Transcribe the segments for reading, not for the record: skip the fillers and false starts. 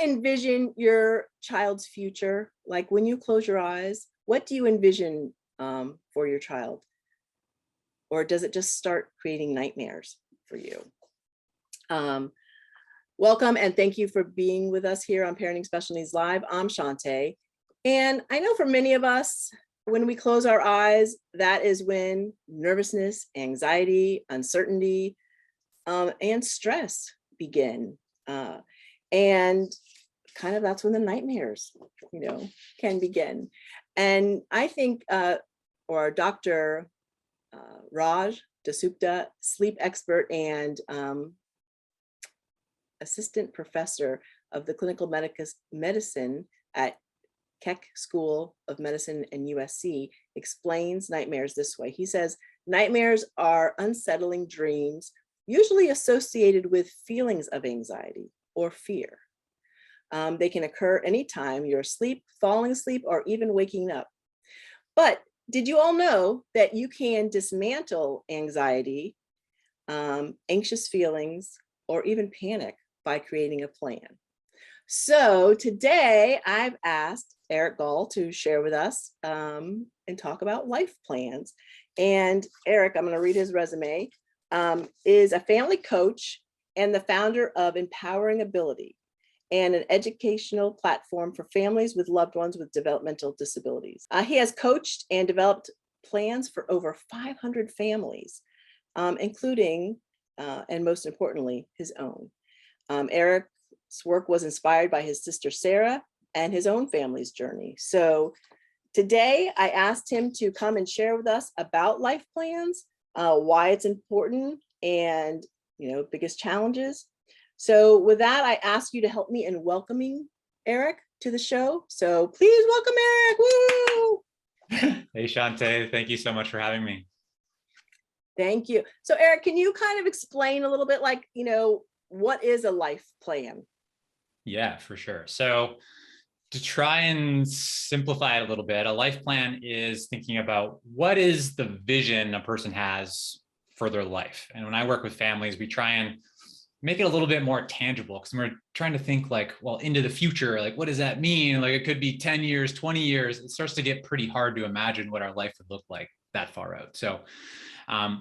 envision your child's future? Like when you close your eyes, what do you envision for your child? Or does it just start creating nightmares for you? Welcome and thank you for being with us here on Parenting Special Needs Live. I'm Shantae. And I know for many of us, when we close our eyes, that is when nervousness, anxiety, uncertainty, and stress begin. And kind of that's when the nightmares, can begin. And I think, or Dr. Raj Dasupta, sleep expert and assistant professor of the clinical medicine at Keck School of Medicine and USC, explains nightmares this way. He says, nightmares are unsettling dreams, usually associated with feelings of anxiety or fear. They can occur anytime you're asleep, falling asleep, or even waking up. But did you all know that you can dismantle anxiety, anxious feelings, or even panic by creating a plan? So today I've asked Eric Goll to share with us and talk about life plans. And Eric, I'm going to read his resume, is a family coach and the founder of Empowering Ability, and an educational platform for families with loved ones with developmental disabilities. He has coached and developed plans for over 500 families, including, and most importantly, his own. Eric's work was inspired by his sister Sarah and his own family's journey. So today I asked him to come and share with us about life plans, why it's important, and biggest challenges. So with that, I ask you to help me in welcoming Eric to the show. So please welcome Eric. Woo! Hey, Shantae, thank you so much for having me. Thank you. So Eric, can you kind of explain a little bit like, what is a life plan? Yeah, for sure. So to try and simplify it a little bit, a life plan is thinking about what is the vision a person has for their life. And when I work with families, we try and make it a little bit more tangible, because we're trying to think like, well, into the future, like, what does that mean? Like, it could be 10 years, 20 years. It starts to get pretty hard to imagine what our life would look like that far out. So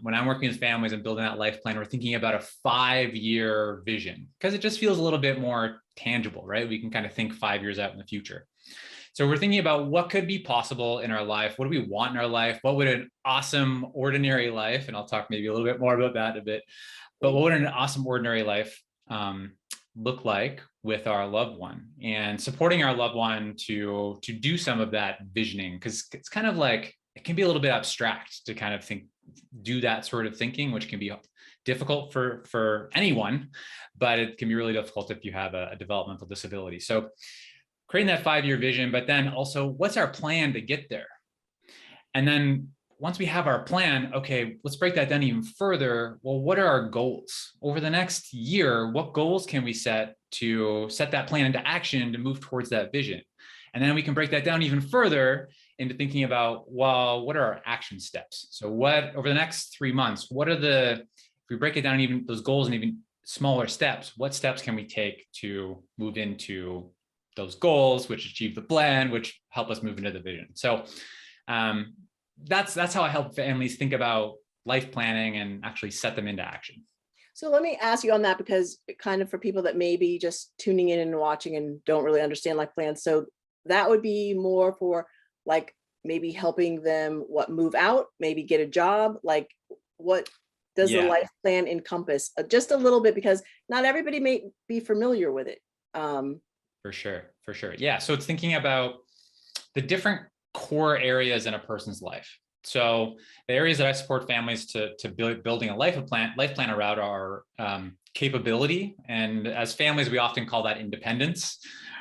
when I'm working with families and building that life plan, we're thinking about a 5-year vision, because it just feels a little bit more tangible, right? We can kind of think 5 years out in the future. So we're thinking about what could be possible in our life. What do we want in our life? What would an awesome ordinary life, and I'll talk maybe a little bit more about that in a bit, but what would an awesome ordinary life look like with our loved one, and supporting our loved one to do some of that visioning, because it's kind of like, it can be a little bit abstract to kind of do that sort of thinking, which can be difficult for anyone, but it can be really difficult if you have a developmental disability. So creating that 5-year vision, but then also, what's our plan to get there? And then once we have our plan, okay, let's break that down even further. Well, what are our goals over the next year? What goals can we set to set that plan into action to move towards that vision? And then we can break that down even further into thinking about, well, what are our action steps? So what, over the next 3 months, if we break it down, even those goals and even smaller steps, what steps can we take to move into those goals, which achieve the plan, which help us move into the vision? So that's how I help families think about life planning and actually set them into action. So let me ask you on that, because kind of for people that may be just tuning in and watching and don't really understand life plans. So that would be more for like maybe helping them move out, maybe get a job. Like, what does the life plan encompass? Just a little bit, because not everybody may be familiar with it. For sure. Yeah. So it's thinking about the different core areas in a person's life. So the areas that I support families to building a life plan around are capability. And as families, we often call that independence,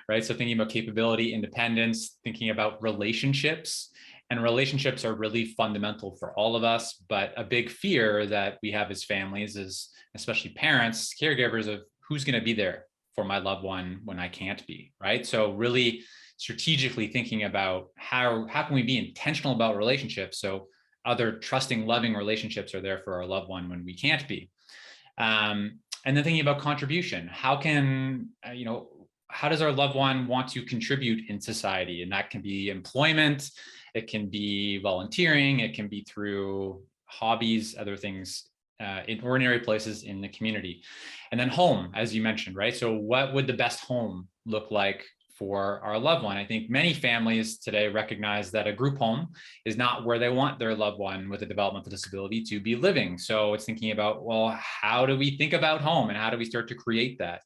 right? So thinking about capability, independence, thinking about relationships. And relationships are really fundamental for all of us. But a big fear that we have as families is, especially parents, caregivers, of who's going to be there for my loved one when I can't be, right? So really strategically thinking about how can we be intentional about relationships, so other trusting, loving relationships are there for our loved one when we can't be. And then thinking about contribution. How can, how does our loved one want to contribute in society? And that can be employment, it can be volunteering, it can be through hobbies, other things in ordinary places in the community. And then home, as you mentioned, right? So what would the best home look like for our loved one? I think many families today recognize that a group home is not where they want their loved one with a developmental disability to be living. So it's thinking about, well, how do we think about home and how do we start to create that?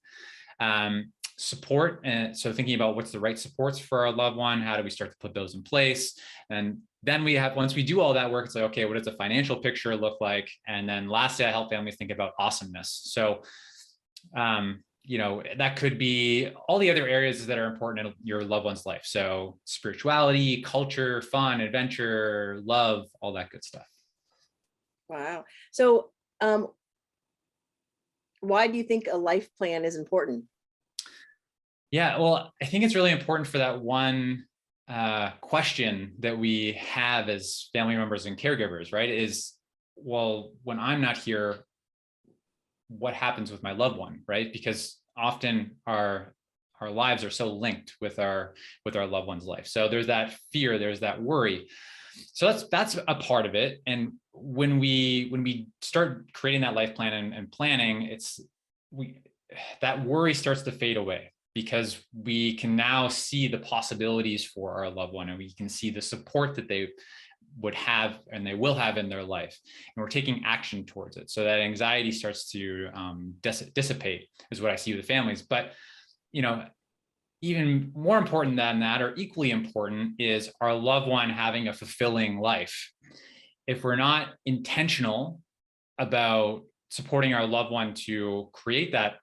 Support, and so thinking about what's the right supports for our loved one, how do we start to put those in place? And then we have, once we do all that work, it's like, okay, what does the financial picture look like? And then lastly, I help families think about awesomeness. So that could be all the other areas that are important in your loved one's life. So spirituality, culture, fun, adventure, love, all that good stuff. Wow. So why do you think a life plan is important? Yeah, well, I think it's really important for that one question that we have as family members and caregivers, right? Is, well, when I'm not here, what happens with my loved one, right? Because often our lives are so linked with our loved one's life. So there's that fear, there's that worry. So that's a part of it. And when we start creating that life plan and planning, that worry starts to fade away, because we can now see the possibilities for our loved one, and we can see the support that they would have and they will have in their life, and we're taking action towards it. So that anxiety starts to dissipate, is what I see with the families. But even more important than that, or equally important, is our loved one having a fulfilling life. If we're not intentional about supporting our loved one to create that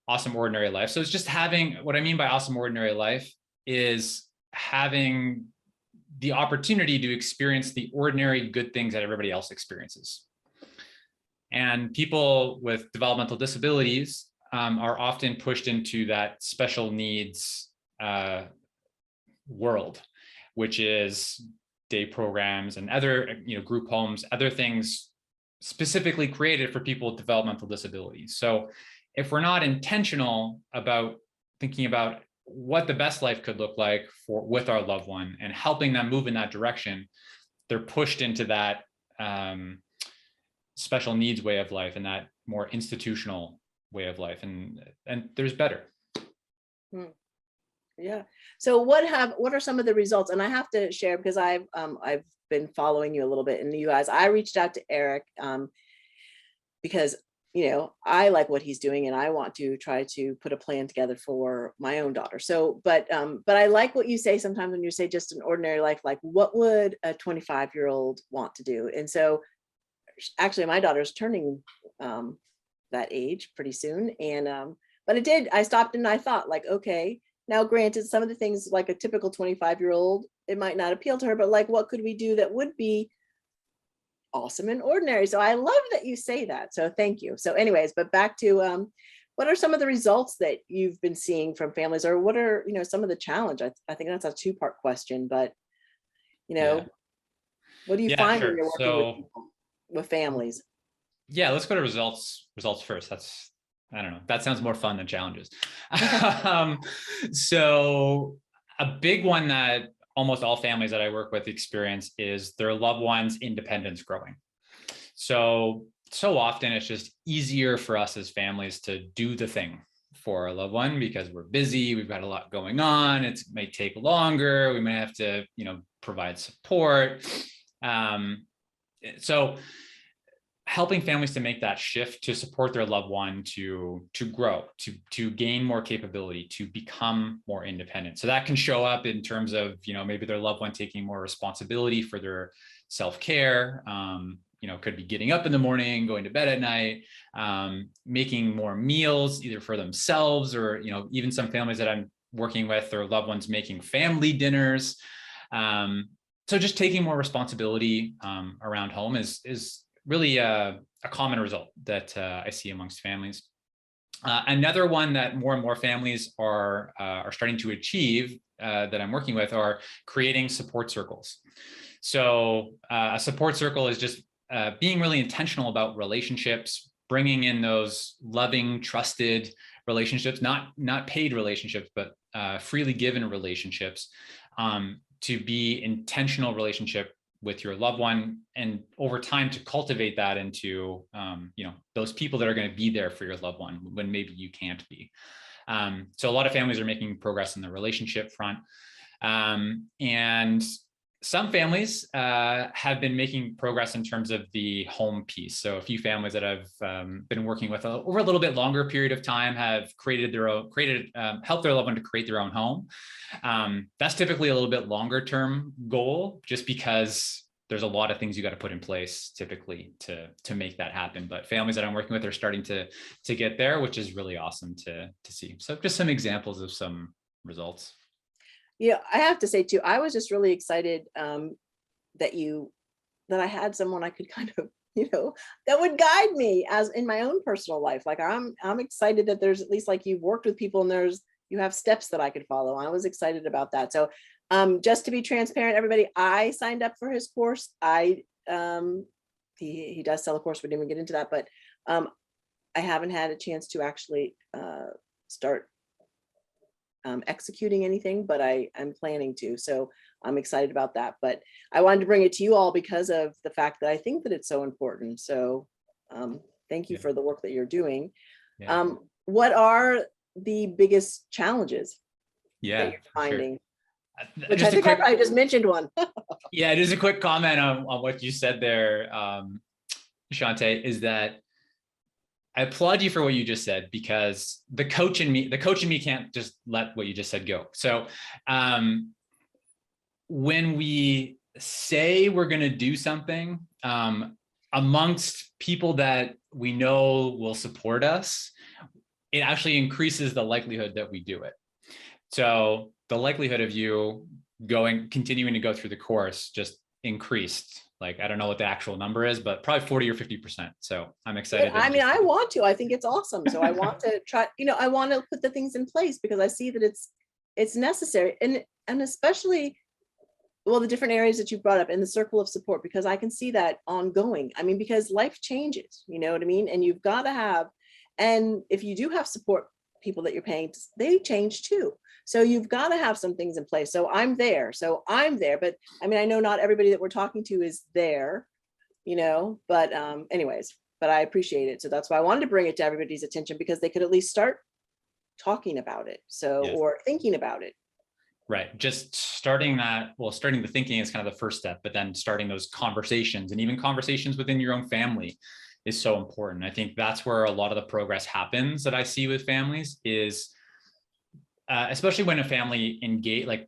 awesome ordinary life. So it's just having, what I mean by awesome ordinary life is having the opportunity to experience the ordinary good things that everybody else experiences. And people with developmental disabilities are often pushed into that special needs world, which is day programs and other group homes, other things specifically created for people with developmental disabilities. So if we're not intentional about thinking about what the best life could look like with our loved one and helping them move in that direction, they're pushed into that special needs way of life and that more institutional way of life. And there's better. Yeah. So what are some of the results? And I have to share, because I've been following you a little bit, and you guys, I reached out to Eric because I like what he's doing, and I want to try to put a plan together for my own daughter. So, but I like what you say sometimes when you say just an ordinary life, like what would a 25-year-old want to do? And so actually my daughter's turning that age pretty soon. And but I stopped and I thought, like, okay, now granted, some of the things like a typical 25-year-old, it might not appeal to her, but like, what could we do that would be awesome and ordinary? So I love that you say that. So thank you. So anyways, but back to what are some of the results that you've been seeing from families, or what are, some of the challenge? I think that's a two-part question, but what do you find when you're working with people, with families? Yeah, let's go to results first. I don't know. That sounds more fun than challenges. So a big one that almost all families that I work with experience is their loved one's independence growing. So often it's just easier for us as families to do the thing for our loved one because we're busy, we've got a lot going on, it may take longer, we may have to, provide support. So helping families to make that shift to support their loved one to grow, to gain more capability, to become more independent. So that can show up in terms of, maybe their loved one taking more responsibility for their self-care, could be getting up in the morning, going to bed at night, making more meals either for themselves or, even some families that I'm working with, their loved ones making family dinners. So just taking more responsibility around home is really a common result that I see amongst families. Another one that more and more families are starting to achieve that I'm working with are creating support circles. So a support circle is just being really intentional about relationships, bringing in those loving, trusted, relationships, not paid relationships, but freely given relationships, to be intentional relationship with your loved one, and over time to cultivate that into those people that are going to be there for your loved one when maybe you can't be. So a lot of families are making progress in the relationship front, and some families have been making progress in terms of the home piece. So a few families that I've been working with over a little bit longer period of time have helped their loved one to create their own home. That's typically a little bit longer term goal, just because there's a lot of things you got to put in place typically to make that happen. But families that I'm working with are starting to get there, which is really awesome to see. So just some examples of some results. Yeah, I have to say too, I was just really excited that I had someone I could kind of, that would guide me as in my own personal life. Like I'm excited that there's at least like you've worked with people and you have steps that I could follow. I was excited about that. So just to be transparent, everybody, I signed up for his course. He does sell a course. We didn't even get into that, but I haven't had a chance to actually start executing anything, but I'm planning to. So I'm excited about that. But I wanted to bring it to you all because of the fact that I think that it's so important. So thank you for the work that you're doing. Yeah. What are the biggest challenges that you're finding? Sure. Which I think I just mentioned one. Yeah, just a quick comment on what you said there, Shante, is that I applaud you for what you just said, because the coach in me can't just let what you just said go. So when we say we're going to do something amongst people that we know will support us, it actually increases the likelihood that we do it. So the likelihood of you continuing to go through the course just increased. Like, I don't know what the actual number is, but probably 40 or 50%. So I'm excited. I mean, I want to, I think it's awesome. So I want to try, I want to put the things in place because I see that it's necessary. And especially, well, the different areas that you brought up in the circle of support, because I can see that ongoing. I mean, because life changes, you know what I mean? And you've got to have, and if you do have support people that you're paying, they change too. So you've got to have some things in place. So I'm there. But I mean, I know not everybody that we're talking to is there, but anyways, but I appreciate it. So that's why I wanted to bring it to everybody's attention, because they could at least start talking about it. So, or thinking about it. Right. Just starting the thinking is kind of the first step, but then starting those conversations, and even conversations within your own family, is so important. I think that's where a lot of the progress happens that I see with families is, especially when a family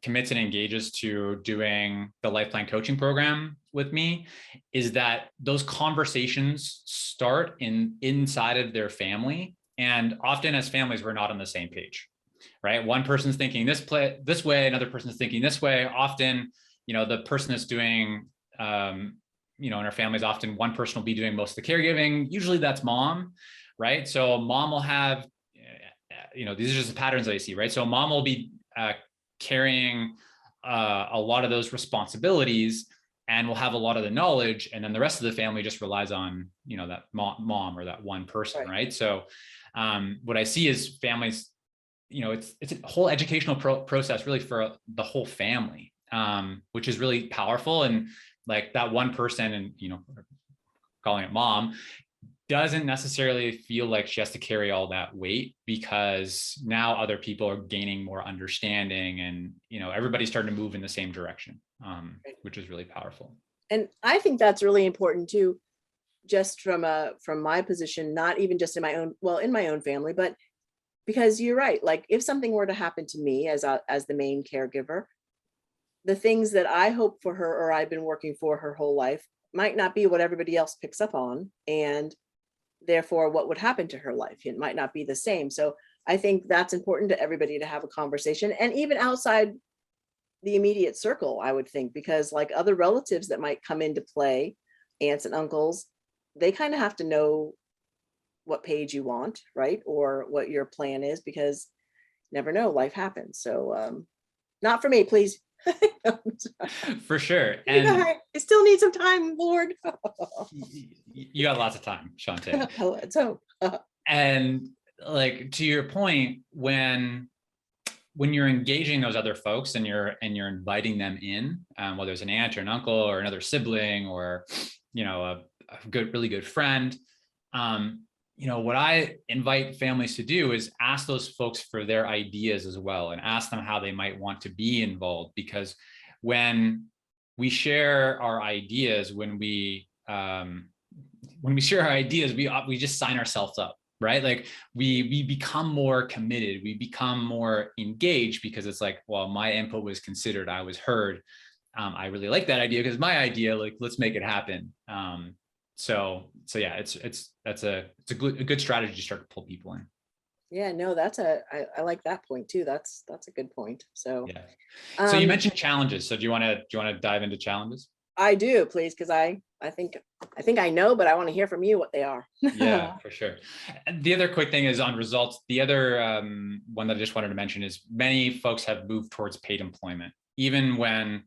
commits and engages to doing the Lifeplan coaching program with me, is that those conversations start inside of their family. And often as families, we're not on the same page, right? One person's thinking this way, another person's thinking this way. Often, the person that's doing, in our families, often one person will be doing most of the caregiving. Usually that's mom, right? So mom will have, these are just the patterns that I see, right? So mom will be carrying a lot of those responsibilities and will have a lot of the knowledge. And then the rest of the family just relies on, that mom or that one person, right? So what I see is families, it's a whole educational process really for the whole family, which is really powerful. And like that one person, and, calling it mom, doesn't necessarily feel like she has to carry all that weight, because now other people are gaining more understanding, and everybody's starting to move in the same direction, which is really powerful. And I think that's really important too, just from my position, not even just in my own family, but because you're right. Like if something were to happen to me as the main caregiver, the things that I hope for her, or I've been working for her whole life, might not be what everybody else picks up on. And therefore what would happen to her life, it might not be the same. So I think that's important to everybody to have a conversation, and even outside the immediate circle, I would think, because like other relatives that might come into play, aunts and uncles, they kind of have to know what page you want, right? Or what your plan is, because you never know, life happens. So not for me, please. For sure. And I still need some time, Lord. You got lots of time, Shante. Let's hope. And like to your point, when you're engaging those other folks and you're inviting them in, whether it's an aunt or an uncle or another sibling or, you know, a really good friend, you know, what I invite families to do is ask those folks for their ideas as well, and ask them how they might want to be involved. Because when we share our ideas, when we share our ideas, we just sign ourselves up, right? Like we become more committed, we become more engaged, because it's like, well, my input was considered, I was heard. I really like that idea because my idea, like, let's make it happen. So yeah, that's a good strategy to start to pull people in. Yeah, no, I like that point too. That's a good point. So yeah. So you mentioned challenges. So do you want to dive into challenges? I do, please, because I think I know, but I want to hear from you what they are. Yeah, for sure. And the other quick thing is on results. The other one that I just wanted to mention is many folks have moved towards paid employment, even when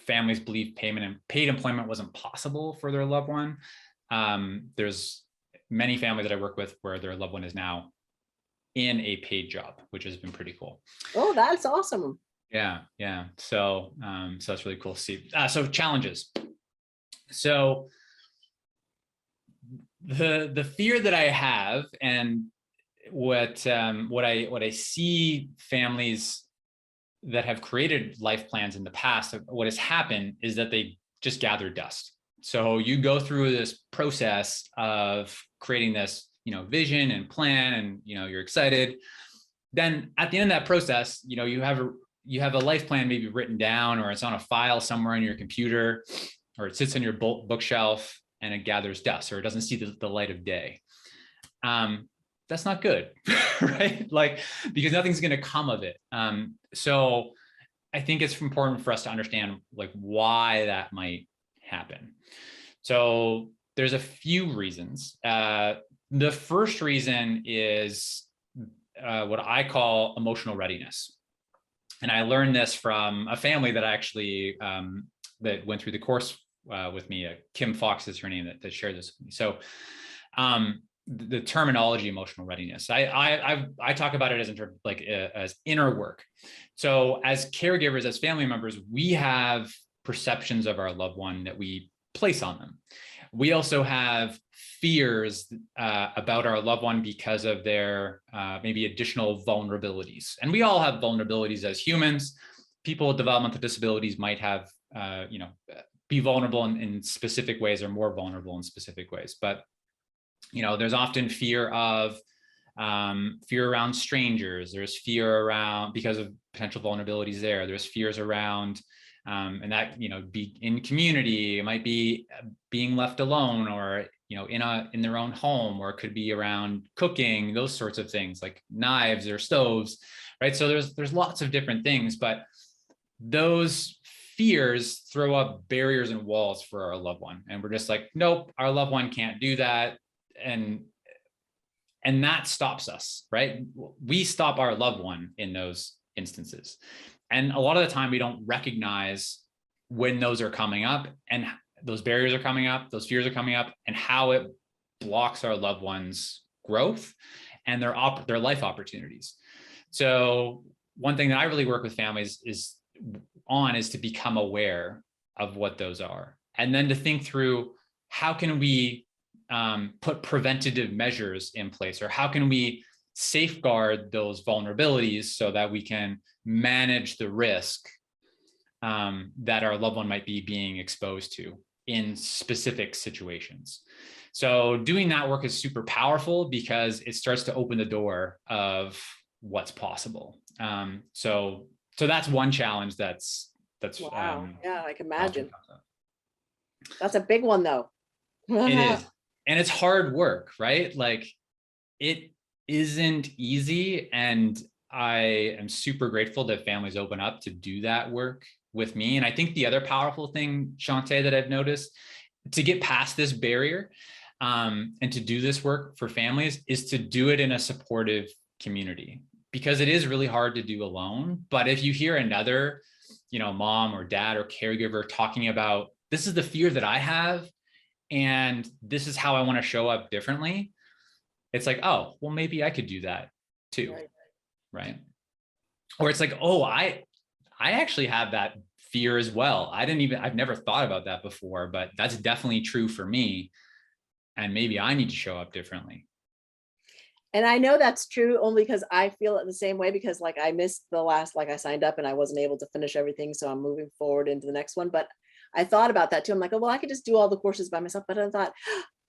families believe paid employment wasn't possible for their loved one. There's many families that I work with where their loved one is now in a paid job, which has been pretty cool. Oh, that's awesome. Yeah. So that's really cool to see. So challenges. So the fear that I have, and what I see families that have created life plans in the past, what has happened is that they just gather dust. So you go through this process of creating this, you know, vision and plan, and, you know, you're excited. Then at the end of that process, you know, you have a life plan maybe written down, or it's on a file somewhere on your computer, or it sits on your bookshelf and it gathers dust, or it doesn't see the light of day. That's not good, right? Like, because nothing's going to come of it. So I think it's important for us to understand like why that might happen. So there's a few reasons. The first reason is what I call emotional readiness. And I learned this from a family that actually that went through the course with me. Kim Fox is her name, that shared this with me. So the terminology emotional readiness, I talk about it as as inner work. So as caregivers, as family members, we have perceptions of our loved one that we place on them. We also have fears about our loved one because of their maybe additional vulnerabilities. And we all have vulnerabilities as humans. People with developmental disabilities might have, be vulnerable in specific ways, or more vulnerable in specific ways. But, you know, there's often fear around strangers. There's fear around, because of potential vulnerabilities there. There's fears around, and that, you know, be in community, it might be being left alone, or, you know, in their own home, or it could be around cooking, those sorts of things, like knives or stoves, right? So there's lots of different things, but those fears throw up barriers and walls for our loved one. And we're just like, nope, our loved one can't do that. And that stops us, right? We stop our loved one in those instances. And a lot of the time we don't recognize when those are coming up, and those barriers are coming up, those fears are coming up, and how it blocks our loved one's growth and their life opportunities. So one thing that I really work with families is to become aware of what those are, and then to think through, how can we put preventative measures in place, or how can we safeguard those vulnerabilities so that we can manage the risk that our loved one might be being exposed to in specific situations. So doing that work is super powerful, because it starts to open the door of what's possible. So that's one challenge that's wow. Yeah, I can imagine. That's a big one though. It is. And it's hard work, right? Like, it isn't easy. And I am super grateful that families open up to do that work with me. And I think the other powerful thing, Shantae, that I've noticed to get past this barrier and to do this work for families is to do it in a supportive community, because it is really hard to do alone. But if you hear another, you know, mom or dad or caregiver talking about, this is the fear that I have, and this is how I want to show up differently, it's like, oh, well, maybe I could do that too. Right. Right. Or it's like, oh, I actually have that fear as well. I've never thought about that before, but that's definitely true for me. And maybe I need to show up differently. And I know that's true only because I feel it the same way, because like I missed the last, like I signed up and I wasn't able to finish everything. So I'm moving forward into the next one. But I thought about that too. I'm like, oh, well, I could just do all the courses by myself. But I thought,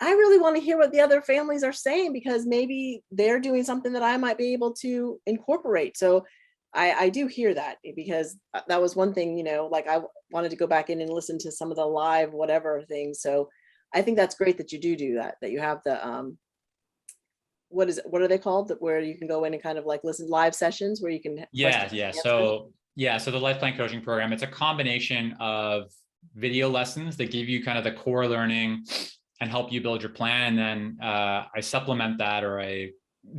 I really want to hear what the other families are saying, because maybe they're doing something that I might be able to incorporate. So I do hear that, because that was one thing, like I wanted to go back in and listen to some of the live whatever things. So I think that's great that you do that you have the, what are they called, that where you can go in and kind of like listen, live sessions where you can Yeah. question and answer? So the Lifeplan coaching program, it's a combination of video lessons that give you kind of the core learning and help you build your plan. And then I supplement that, or I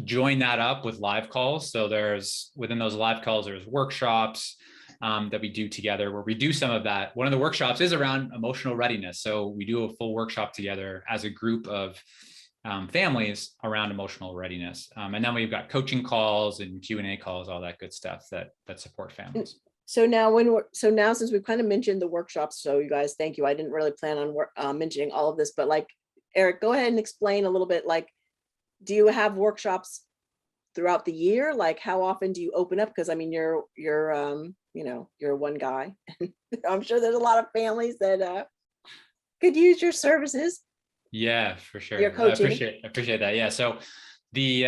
join that up with live calls. So within those live calls, there's workshops that we do together, where we do some of that. One of the workshops is around emotional readiness. So we do a full workshop together as a group of families around emotional readiness. And then we've got coaching calls and Q&A calls, all that good stuff that support families. So now since we've kind of mentioned the workshops, so you guys, thank you. I didn't really plan on mentioning all of this, but like, Eric, go ahead and explain a little bit, like, do you have workshops throughout the year? Like, how often do you open up? Because I mean, you're one guy. I'm sure there's a lot of families that could use your services. Yeah, for sure. Your coaching. I appreciate that. Yeah. So the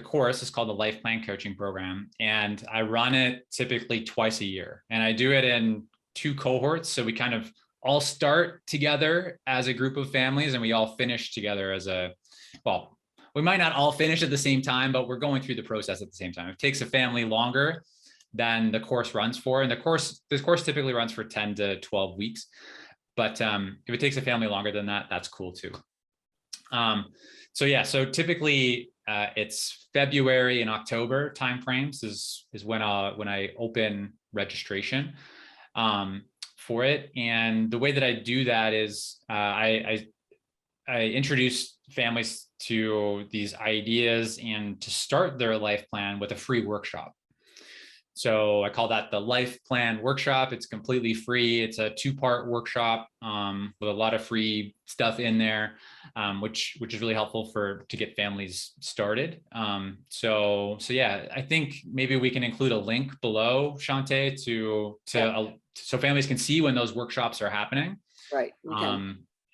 course is called the Lifeplan coaching program, and I run it typically twice a year, and I do it in 2 cohorts. So we kind of all start together as a group of families, and we all finish together we might not all finish at the same time, but we're going through the process at the same time. It takes a family longer than the course runs for. And this course typically runs for 10 to 12 weeks. But if it takes a family longer than that, that's cool too. So typically it's February and October timeframes is when I open registration for it. And the way that I do that is I introduce families to these ideas and to start their life plan with a free workshop. So I call that the Lifeplan workshop. It's completely free. It's a 2-part workshop with a lot of free stuff in there, which is really helpful to get families started. So yeah, I think maybe we can include a link below, Shante, so families can see when those workshops are happening. Right.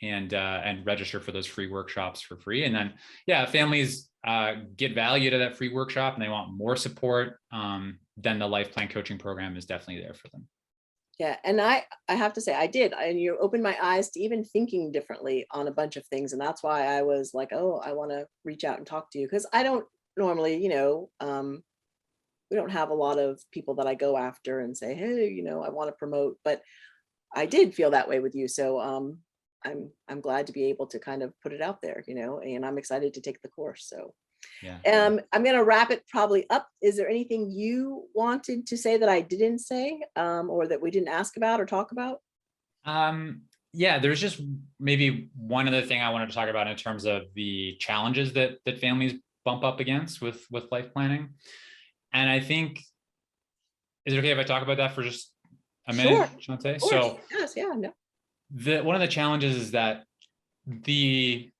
And register for those free workshops for free. And then, yeah, families get value to that free workshop and they want more support, then the Lifeplan coaching program is definitely there for them. Yeah. And I have to say, and you opened my eyes to even thinking differently on a bunch of things. And that's why I was like, oh, I want to reach out and talk to you, because I don't normally, we don't have a lot of people that I go after and say, hey, I want to promote, but I did feel that way with you. So I'm glad to be able to kind of put it out there, and I'm excited to take the course. So yeah. I'm going to wrap it probably up. Is there anything you wanted to say that I didn't say, or that we didn't ask about or talk about? Yeah, there's just maybe one other thing I wanted to talk about in terms of the challenges that families bump up against with life planning. And I think, is it okay if I talk about that for just a minute, Sure. Shante? So yes, yeah, no. One of the challenges is that the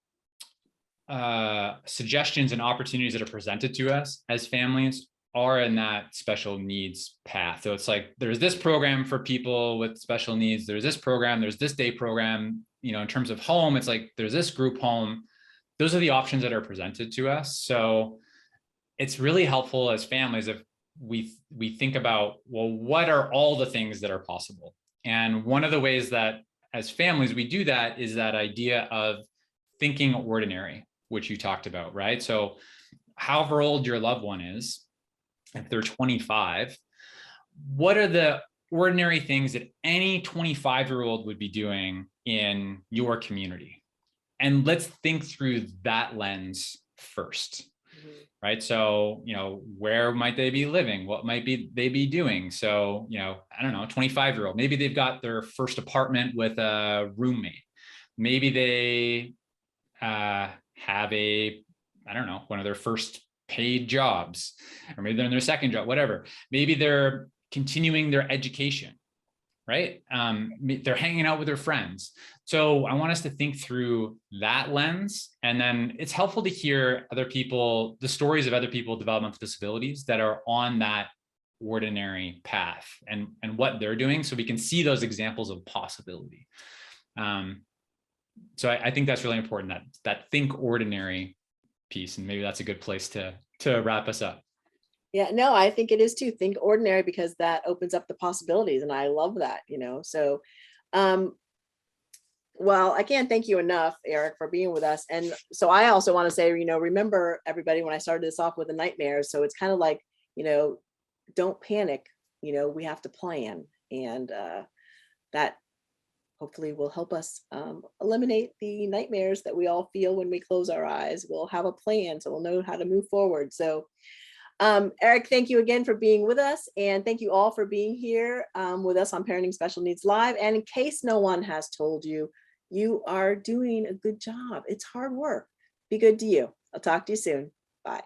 suggestions and opportunities that are presented to us as families are in that special needs path. So it's like, there's this program for people with special needs. There's this program, there's this day program, in terms of home, it's like, there's this group home. Those are the options that are presented to us. So it's really helpful as families if we think about, well, what are all the things that are possible? And one of the ways that as families we do that is that idea of thinking ordinary, which you talked about, right? So however old your loved one is, if they're 25, what are the ordinary things that any 25-year-old would be doing in your community? And let's think through that lens first. Right. So, where might they be living? What might they be doing? So, I don't know, 25-year-old, maybe they've got their first apartment with a roommate. Maybe they have I don't know, one of their first paid jobs, or maybe they're in their second job, whatever. Maybe they're continuing their education, right? They're hanging out with their friends. So I want us to think through that lens. And then it's helpful to hear other people, the stories of other people with developmental disabilities that are on that ordinary path, and what they're doing, so we can see those examples of possibility. So I think that's really important, that think ordinary piece, and maybe that's a good place to wrap us up. Yeah, no, I think it is too. Think ordinary, because that opens up the possibilities. And I love that, so, well, I can't thank you enough, Eric, for being with us. And so I also want to say, remember everybody, when I started this off with the nightmares. So it's kind of like, don't panic, we have to plan. And that hopefully will help us eliminate the nightmares that we all feel when we close our eyes. We'll have a plan, so we'll know how to move forward. So Eric, thank you again for being with us, and thank you all for being here with us on Parenting Special Needs Live. And in case no one has told you, you are doing a good job. It's hard work. Be good to you. I'll talk to you soon. Bye.